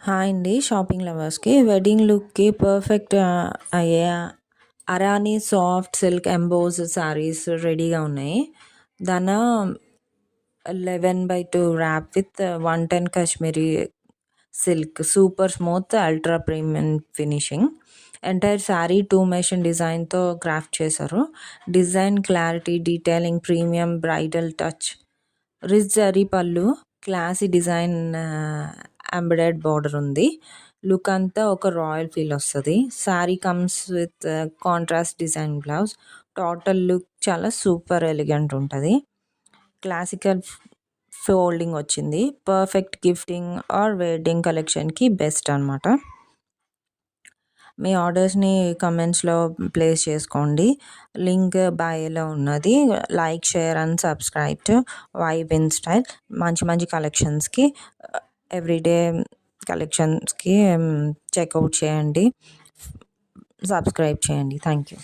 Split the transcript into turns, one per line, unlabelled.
Hi అండి. Shopping లవర్స్‌కి wedding లుక్‌కి పర్ఫెక్ట్ అయ్యే Arani soft silk emboss sarees రెడీగా ఉన్నాయి. దాన 11/2 wrap with 110 Kashmiri silk super smooth ultra premium finishing. Entire saree 2 machine డిజైన్‌తో క్రాఫ్ట్ చేశారు. Design clarity, detailing, premium bridal touch. Rich zari పళ్ళు, క్లాసీ డిజైన్ ఎంబ్రాయిడర్డ్ బార్డర్ ఉంది. లుక్ అంతా ఒక రాయల్ ఫీల్ వస్తుంది. Saree comes with contrast design blouse. Total look చాలా super elegant ఉంటుంది. Classical folding వచ్చింది. Perfect gifting are wedding కలెక్షన్కి best అనమాట. మీ ఆర్డర్స్ని కమెంట్స్లో ప్లేస్ చేసుకోండి. లింక్ బయోలో ఉన్నది. Like, share and subscribe to vibe in style. మంచి మంచి కలెక్షన్స్కి ఎవ్రీడే కలెక్షన్స్కి చెక్అవుట్ చేయండి, సబ్స్క్రైబ్ చేయండి. Thank you.